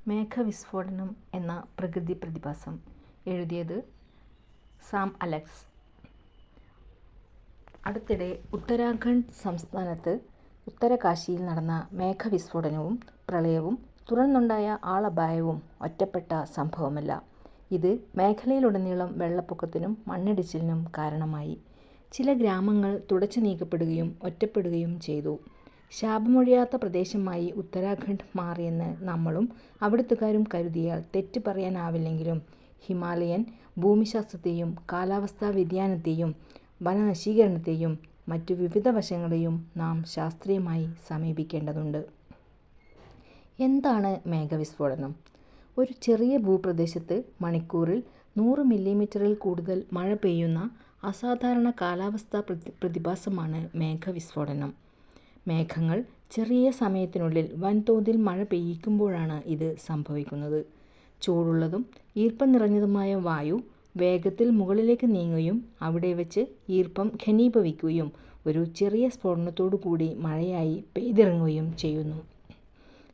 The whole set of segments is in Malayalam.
മേഘവിസ്ഫോടനം എന്ന പ്രകൃതി പ്രതിഭാസം. എഴുതിയത് സാം അലക്സ്. അടുത്തിടെ ഉത്തരാഖണ്ഡ് സംസ്ഥാനത്ത് ഉത്തരകാശിയിൽ നടന്ന മേഘവിസ്ഫോടനവും പ്രളയവും തുടർന്നുണ്ടായ ആളപായവും ഒറ്റപ്പെട്ട സംഭവമല്ല. ഇത് മേഖലയിലുടനീളം വെള്ളപ്പൊക്കത്തിനും മണ്ണിടിച്ചിലിനും കാരണമായി. ചില ഗ്രാമങ്ങൾ തുടച്ചു നീക്കപ്പെടുകയും ഒറ്റപ്പെടുകയും ചെയ്തു. ശാപമൊഴിയാത്ത പ്രദേശമായി ഉത്തരാഖണ്ഡ് മാറിയെന്ന് നമ്മളും അവിടുത്തുകാരും കരുതിയാൽ തെറ്റ് പറയാനാവില്ലെങ്കിലും ഹിമാലയൻ ഭൂമിശാസ്ത്രത്തെയും കാലാവസ്ഥാ വ്യതിയാനത്തെയും വനനശീകരണത്തെയും മറ്റു വിവിധ വശങ്ങളെയും നാം ശാസ്ത്രീയമായി സമീപിക്കേണ്ടതുണ്ട്. എന്താണ് മേഘവിസ്ഫോടനം? ഒരു ചെറിയ ഭൂപ്രദേശത്ത് മണിക്കൂറിൽ 100 മില്ലിമീറ്ററിൽ കൂടുതൽ മഴ പെയ്യുന്ന അസാധാരണ കാലാവസ്ഥാ പ്രതിഭാസമാണ് മേഘവിസ്ഫോടനം. മേഘങ്ങൾ ചെറിയ സമയത്തിനുള്ളിൽ വൻതോതിൽ മഴ പെയ്യിക്കുമ്പോഴാണ് ഇത് സംഭവിക്കുന്നത്. ചൂടുള്ളതും ഈർപ്പം നിറഞ്ഞതുമായ വായു വേഗത്തിൽ മുകളിലേക്ക് നീങ്ങുകയും അവിടെ വച്ച് ഈർപ്പം ഘനീഭവിക്കുകയും ഒരു ചെറിയ സ്ഫോടനത്തോടുകൂടി മഴയായി പെയ്തിറങ്ങുകയും ചെയ്യുന്നു.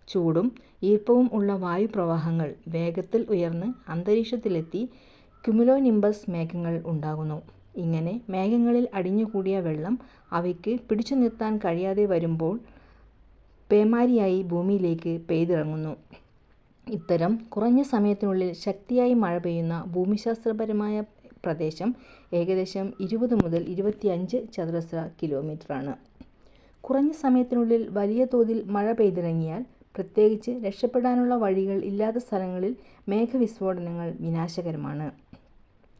ചൂടും ഈർപ്പവും ഉള്ള വായുപ്രവാഹങ്ങൾ വേഗത്തിൽ ഉയർന്ന് അന്തരീക്ഷത്തിലെത്തി ക്യുമുലോനിംബസ് മേഘങ്ങൾ ഉണ്ടാകുന്നു. ഇങ്ങനെ മേഘങ്ങളിൽ അടിഞ്ഞുകൂടിയ വെള്ളം അവയ്ക്ക് പിടിച്ചു നിർത്താൻ കഴിയാതെ വരുമ്പോൾ പേമാരിയായി ഭൂമിയിലേക്ക് പെയ്തിറങ്ങുന്നു. ഇത്തരം കുറഞ്ഞ സമയത്തിനുള്ളിൽ ശക്തിയായി മഴ പെയ്യുന്ന ഭൂമിശാസ്ത്രപരമായ പ്രദേശം ഏകദേശം 20 മുതൽ 25 ചതുരശ്ര കിലോമീറ്ററാണ്. കുറഞ്ഞ സമയത്തിനുള്ളിൽ വലിയ തോതിൽ മഴ പെയ്തിറങ്ങിയാൽ, പ്രത്യേകിച്ച് രക്ഷപ്പെടാനുള്ള വഴികൾ ഇല്ലാത്ത സ്ഥലങ്ങളിൽ മേഘവിസ്ഫോടനങ്ങൾ വിനാശകരമാണ്.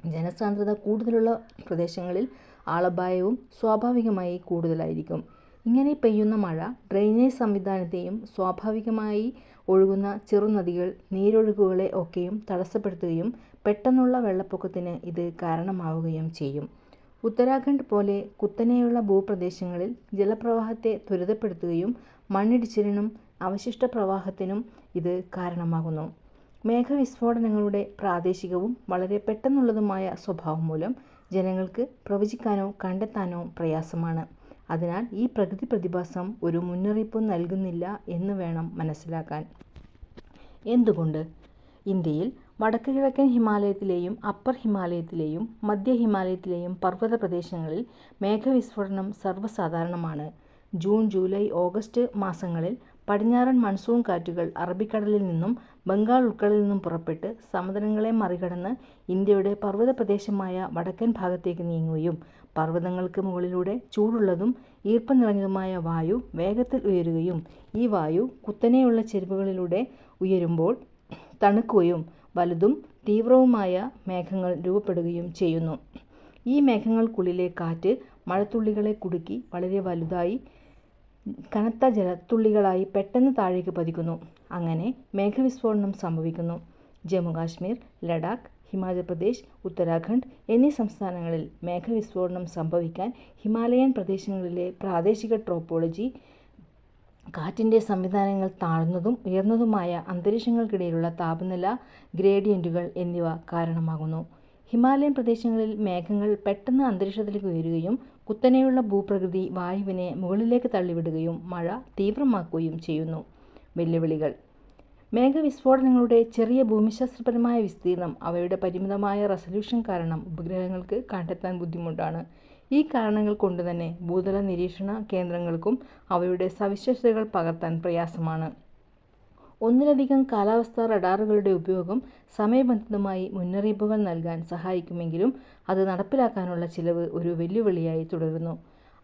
ജനസാന്ദ്രത കൂടുതലുള്ള പ്രദേശങ്ങളിൽ ആളപായവും സ്വാഭാവികമായി കൂടുതലായിരിക്കും. ഇങ്ങനെ പെയ്യുന്ന മഴ ഡ്രെയിനേജ് സംവിധാനത്തെയും സ്വാഭാവികമായി ഒഴുകുന്ന ചെറുനദികൾ നീരൊഴുക്കുകളെ ഒക്കെയും തടസ്സപ്പെടുത്തുകയും പെട്ടെന്നുള്ള വെള്ളപ്പൊക്കത്തിന് ഇത് കാരണമാവുകയും ചെയ്യും. ഉത്തരാഖണ്ഡ് പോലെ കുത്തനെയുള്ള ഭൂപ്രദേശങ്ങളിൽ ജലപ്രവാഹത്തെ ത്വരിതപ്പെടുത്തുകയും മണ്ണിടിച്ചിലിനും അവശിഷ്ട പ്രവാഹത്തിനും ഇത് കാരണമാകുന്നു. മേഘവിസ്ഫോടനങ്ങളുടെ പ്രാദേശികവും വളരെ പെട്ടെന്നുള്ളതുമായ സ്വഭാവം മൂലം ജനങ്ങൾക്ക് പ്രവചിക്കാനോ കണ്ടെത്താനോ പ്രയാസമാണ്. അതിനാൽ ഈ പ്രകൃതി പ്രതിഭാസം ഒരു മുന്നറിയിപ്പും നൽകുന്നില്ല എന്ന് വേണം മനസ്സിലാക്കാൻ. എന്തുകൊണ്ട്? ഇന്ത്യയിൽ വടക്ക് കിഴക്കൻ ഹിമാലയത്തിലെയും അപ്പർ ഹിമാലയത്തിലെയും മധ്യ ഹിമാലയത്തിലെയും പർവ്വത പ്രദേശങ്ങളിൽ മേഘവിസ്ഫോടനം സർവ്വസാധാരണമാണ്. ജൂൺ, ജൂലൈ, ഓഗസ്റ്റ് മാസങ്ങളിൽ പടിഞ്ഞാറൻ മൺസൂൺ കാറ്റുകൾ അറബിക്കടലിൽ നിന്നും ബംഗാൾ ഉൾക്കടലിൽ നിന്നും പുറപ്പെട്ട് സമതലങ്ങളെ മറികടന്ന് ഇന്ത്യയുടെ പർവ്വത പ്രദേശമായ വടക്കൻ ഭാഗത്തേക്ക് നീങ്ങുകയും പർവ്വതങ്ങൾക്ക് മുകളിലൂടെ ചൂടുള്ളതും ഈർപ്പം നിറഞ്ഞതുമായ വായു വേഗത്തിൽ ഉയരുകയും ഈ വായു കുത്തനെയുള്ള ചെരിവുകളിലൂടെ ഉയരുമ്പോൾ തണുക്കുകയും വലുതും തീവ്രവുമായ മേഘങ്ങൾ രൂപപ്പെടുകയും ചെയ്യുന്നു. ഈ മേഘങ്ങൾക്കുള്ളിലെ കാറ്റ് മഴത്തുള്ളികളെ കുടുക്കി വളരെ വലുതായി കനത്ത ജലത്തുള്ളികളായി പെട്ടെന്ന് താഴേക്ക് പതിക്കുന്നു. അങ്ങനെ മേഘവിസ്ഫോടനം സംഭവിക്കുന്നു. ജമ്മു കാശ്മീർ, ലഡാക്ക്, ഹിമാചൽ പ്രദേശ്, ഉത്തരാഖണ്ഡ് എന്നീ സംസ്ഥാനങ്ങളിൽ മേഘവിസ്ഫോടനം സംഭവിക്കാൻ ഹിമാലയൻ പ്രദേശങ്ങളിലെ പ്രാദേശിക ട്രോപ്പോളജി, കാറ്റിൻ്റെ സംവിധാനങ്ങൾ, താഴ്ന്നതും ഉയർന്നതുമായ അന്തരീക്ഷങ്ങൾക്കിടയിലുള്ള താപനില ഗ്രേഡിയന്റുകൾ എന്നിവ കാരണമാകുന്നു. ഹിമാലയൻ പ്രദേശങ്ങളിൽ മേഘങ്ങൾ പെട്ടെന്ന് അന്തരീക്ഷത്തിലേക്ക് ഉയരുകയും കുത്തനെയുള്ള ഭൂപ്രകൃതി വായുവിനെ മുകളിലേക്ക് തള്ളിവിടുകയും മഴ തീവ്രമാക്കുകയും ചെയ്യുന്നു. വെല്ലുവിളികൾ. മേഘവിസ്ഫോടനങ്ങളുടെ ചെറിയ ഭൂമിശാസ്ത്രപരമായ വിസ്തീർണം അവയുടെ പരിമിതമായ റെസല്യൂഷൻ കാരണം ഉപഗ്രഹങ്ങൾക്ക് കണ്ടെത്താൻ ബുദ്ധിമുട്ടാണ്. ഈ കാരണങ്ങൾ കൊണ്ടുതന്നെ ഭൂതല നിരീക്ഷണ കേന്ദ്രങ്ങൾക്കും അവയുടെ സവിശേഷതകൾ പകർത്താൻ പ്രയാസമാണ്. ഒന്നിലധികം കാലാവസ്ഥാ റഡാറുകളുടെ ഉപയോഗം സമയബന്ധിതമായി മുന്നറിയിപ്പുകൾ നൽകാൻ സഹായിക്കുമെങ്കിലും അത് നടപ്പിലാക്കാനുള്ള ചിലവ് ഒരു വെല്ലുവിളിയായി തുടരുന്നു.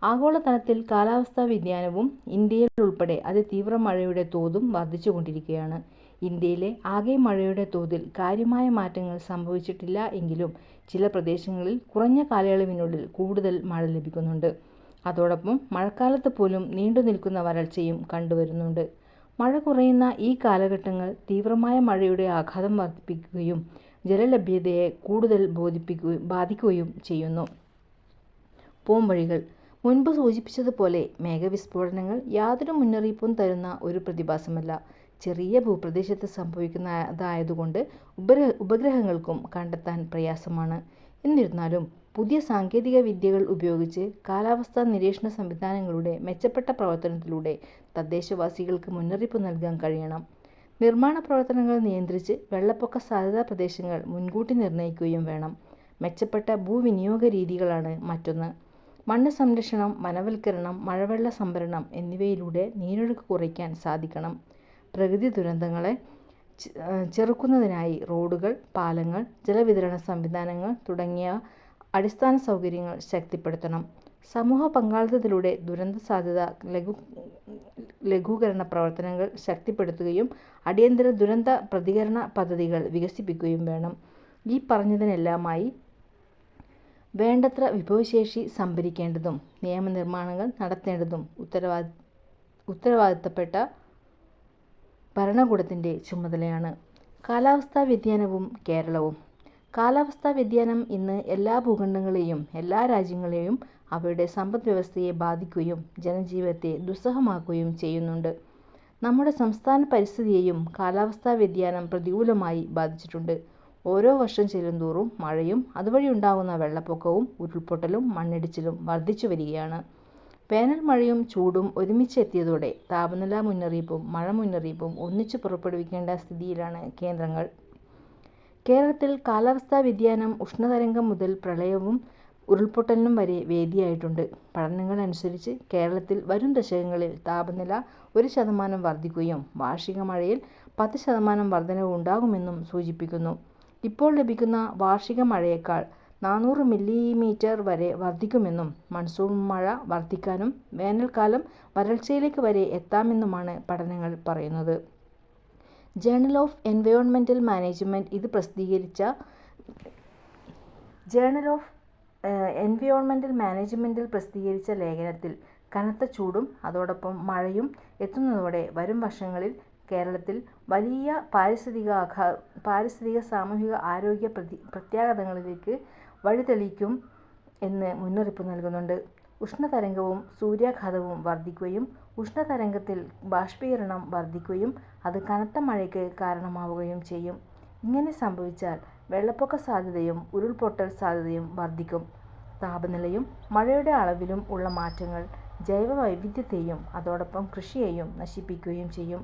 ആഗോളതലത്തിൽ കാലാവസ്ഥാ വ്യതിയാനവും ഇന്ത്യയിൽ ഉൾപ്പെടെ അതിതീവ്ര മഴയുടെ തോതും വർദ്ധിച്ചുകൊണ്ടിരിക്കുകയാണ്. ഇന്ത്യയിലെ ആകെ മഴയുടെ തോതിൽ കാര്യമായ മാറ്റങ്ങൾ സംഭവിച്ചിട്ടില്ല എങ്കിലും ചില പ്രദേശങ്ങളിൽ കുറഞ്ഞ കാലയളവിനുള്ളിൽ കൂടുതൽ മഴ ലഭിക്കുന്നുണ്ട്. അതോടൊപ്പം മഴക്കാലത്ത് പോലും നീണ്ടുനിൽക്കുന്ന വരൾച്ചയും കണ്ടുവരുന്നുണ്ട്. മഴ കുറയുന്ന ഈ കാലഘട്ടങ്ങൾ തീവ്രമായ മഴയുടെ ആഘാതം വർദ്ധിപ്പിക്കുകയും ജലലഭ്യതയെ കൂടുതൽ ബാധിക്കുകയും ചെയ്യുന്നു. പോംവഴികൾ. മുൻപ് സൂചിപ്പിച്ചതുപോലെ മേഘവിസ്ഫോടനങ്ങൾ യാതൊരു മുന്നറിയിപ്പും തരുന്ന ഒരു പ്രതിഭാസമല്ല. ചെറിയ ഭൂപ്രദേശത്ത് സംഭവിക്കുന്നതായതുകൊണ്ട് ഉപഗ്രഹങ്ങൾക്കും കണ്ടെത്താൻ പ്രയാസമാണ്. എന്നിരുന്നാലും പുതിയ സാങ്കേതിക വിദ്യകൾ ഉപയോഗിച്ച് കാലാവസ്ഥാ നിരീക്ഷണ സംവിധാനങ്ങളുടെ മെച്ചപ്പെട്ട പ്രവർത്തനത്തിലൂടെ തദ്ദേശവാസികൾക്ക് മുന്നറിയിപ്പ് നൽകാൻ കഴിയണം. നിർമ്മാണ പ്രവർത്തനങ്ങൾ നിയന്ത്രിച്ച് വെള്ളപ്പൊക്ക സാധ്യതാ പ്രദേശങ്ങൾ മുൻകൂട്ടി നിർണ്ണയിക്കുകയും വേണം. മെച്ചപ്പെട്ട ഭൂവിനിയോഗ രീതികളാണ് മറ്റൊന്ന്. മണ്ണ് സംരക്ഷണം, വനവൽക്കരണം, മഴവെള്ള സംഭരണം എന്നിവയിലൂടെ നീരൊഴുക്ക് കുറയ്ക്കാൻ സാധിക്കണം. പ്രകൃതി ദുരന്തങ്ങളെ ചെറുക്കുന്നതിനായി റോഡുകൾ, പാലങ്ങൾ, ജലവിതരണ സംവിധാനങ്ങൾ തുടങ്ങിയ അടിസ്ഥാന സൗകര്യങ്ങൾ ശക്തിപ്പെടുത്തണം. സമൂഹ പങ്കാളിത്തത്തിലൂടെ ദുരന്ത സാധ്യത ലഘൂകരണ പ്രവർത്തനങ്ങൾ ശക്തിപ്പെടുത്തുകയും അടിയന്തര ദുരന്ത പ്രതികരണ പദ്ധതികൾ വികസിപ്പിക്കുകയും വേണം. ഈ പറഞ്ഞതിനെല്ലാമായി വേണ്ടത്ര വിഭവശേഷി സംഭരിക്കേണ്ടതും നിയമനിർമ്മാണങ്ങൾ നടത്തേണ്ടതും ഉത്തരവാദിത്തപ്പെട്ട ഭരണകൂടത്തിൻ്റെ ചുമതലയാണ്. കാലാവസ്ഥാ വ്യതിയാനവും കേരളവും. കാലാവസ്ഥാ വ്യതിയാനം ഇന്ന് എല്ലാ ഭൂഖണ്ഡങ്ങളെയും എല്ലാ രാജ്യങ്ങളെയും അവയുടെ സമ്പദ് വ്യവസ്ഥയെ ബാധിക്കുകയും ജനജീവിതത്തെ ദുസ്സഹമാക്കുകയും ചെയ്യുന്നുണ്ട്. നമ്മുടെ സംസ്ഥാന പരിസ്ഥിതിയെയും കാലാവസ്ഥാ വ്യതിയാനം പ്രതികൂലമായി ബാധിച്ചിട്ടുണ്ട്. ഓരോ വർഷം ചെല്ലുന്തോറും മഴയും അതുവഴി ഉണ്ടാകുന്ന വെള്ളപ്പൊക്കവും ഉരുൾപൊട്ടലും മണ്ണിടിച്ചിലും വർദ്ധിച്ചു വരികയാണ്. വേനൽ മഴയും ചൂടും ഒരുമിച്ച് എത്തിയതോടെ താപനില മുന്നറിയിപ്പും മഴ മുന്നറിയിപ്പും ഒന്നിച്ചു പുറപ്പെടുവിക്കേണ്ട സ്ഥിതിയിലാണ് കേന്ദ്രങ്ങൾ. കേരളത്തിൽ കാലാവസ്ഥാ വ്യതിയാനം ഉഷ്ണതരംഗം മുതൽ പ്രളയവും ഉരുൾപൊട്ടലിനും വരെ വേദിയായിട്ടുണ്ട്. പഠനങ്ങൾ അനുസരിച്ച് കേരളത്തിൽ വരും ദശകങ്ങളിൽ താപനില 1% വർദ്ധിക്കുകയും വാർഷിക മഴയിൽ 10% വർധനവ് ഉണ്ടാകുമെന്നും സൂചിപ്പിക്കുന്നു. ഇപ്പോൾ ലഭിക്കുന്ന വാർഷിക മഴയേക്കാൾ 400 മില്ലിമീറ്റർ വരെ വർദ്ധിക്കുമെന്നും മൺസൂൺ മഴ വർദ്ധിക്കാനും വേനൽക്കാലം വരൾച്ചയിലേക്ക് വരെ എത്താമെന്നുമാണ് പഠനങ്ങൾ പറയുന്നത്. ജേണൽ ഓഫ് എൻവയോൺമെന്റൽ മാനേജ്മെന്റ് പ്രസിദ്ധീകരിച്ച ലേഖനത്തിൽ കനത്ത ചൂടും അതോടൊപ്പം മഴയും എത്തുന്നതോടെ വരും വർഷങ്ങളിൽ കേരളത്തിൽ വലിയ പാരിസ്ഥിതിക സാമൂഹിക ആരോഗ്യ പ്രത്യാഘാതങ്ങളിലേക്ക് വഴിതെളിക്കും എന്ന് മുന്നറിയിപ്പ് നൽകുന്നുണ്ട്. ഉഷ്ണതരംഗവും സൂര്യാഘാതവും വർദ്ധിക്കുകയും ഉഷ്ണതരംഗത്തിൽ ബാഷ്പീകരണം വർദ്ധിക്കുകയും അത് കനത്ത മഴയ്ക്ക് കാരണമാവുകയും ചെയ്യും. ഇങ്ങനെ സംഭവിച്ചാൽ വെള്ളപ്പൊക്ക സാധ്യതയും ഉരുൾപൊട്ടൽ സാധ്യതയും വർദ്ധിക്കും. താപനിലയും മഴയുടെ അളവിലും ഉള്ള മാറ്റങ്ങൾ ജൈവ വൈവിധ്യത്തെയും അതോടൊപ്പം കൃഷിയെയും നശിപ്പിക്കുകയും ചെയ്യും.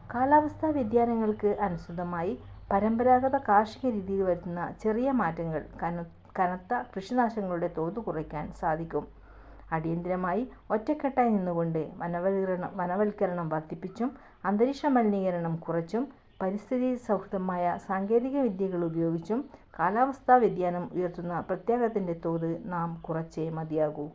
കാലാവസ്ഥാ വ്യതിയാനങ്ങൾക്ക് അനുസൃതമായി പരമ്പരാഗത കാർഷിക രീതിയിൽ വരുത്തുന്ന ചെറിയ മാറ്റങ്ങൾ കനത്ത കൃഷിനാശങ്ങളുടെ തോത് കുറയ്ക്കാൻ സാധിക്കും. അടിയന്തരമായി ഒറ്റക്കെട്ടായി നിന്നുകൊണ്ട് വനവൽക്കരണം വർദ്ധിപ്പിച്ചും അന്തരീക്ഷ മലിനീകരണം കുറച്ചും പരിസ്ഥിതി സൗഹൃദമായ സാങ്കേതിക വിദ്യകൾ ഉപയോഗിച്ചും കാലാവസ്ഥാ വ്യതിയാനം ഉയർത്തുന്ന പ്രത്യാഘാതത്തിൻ്റെ തോത് നാം കുറച്ചേ മതിയാകൂ.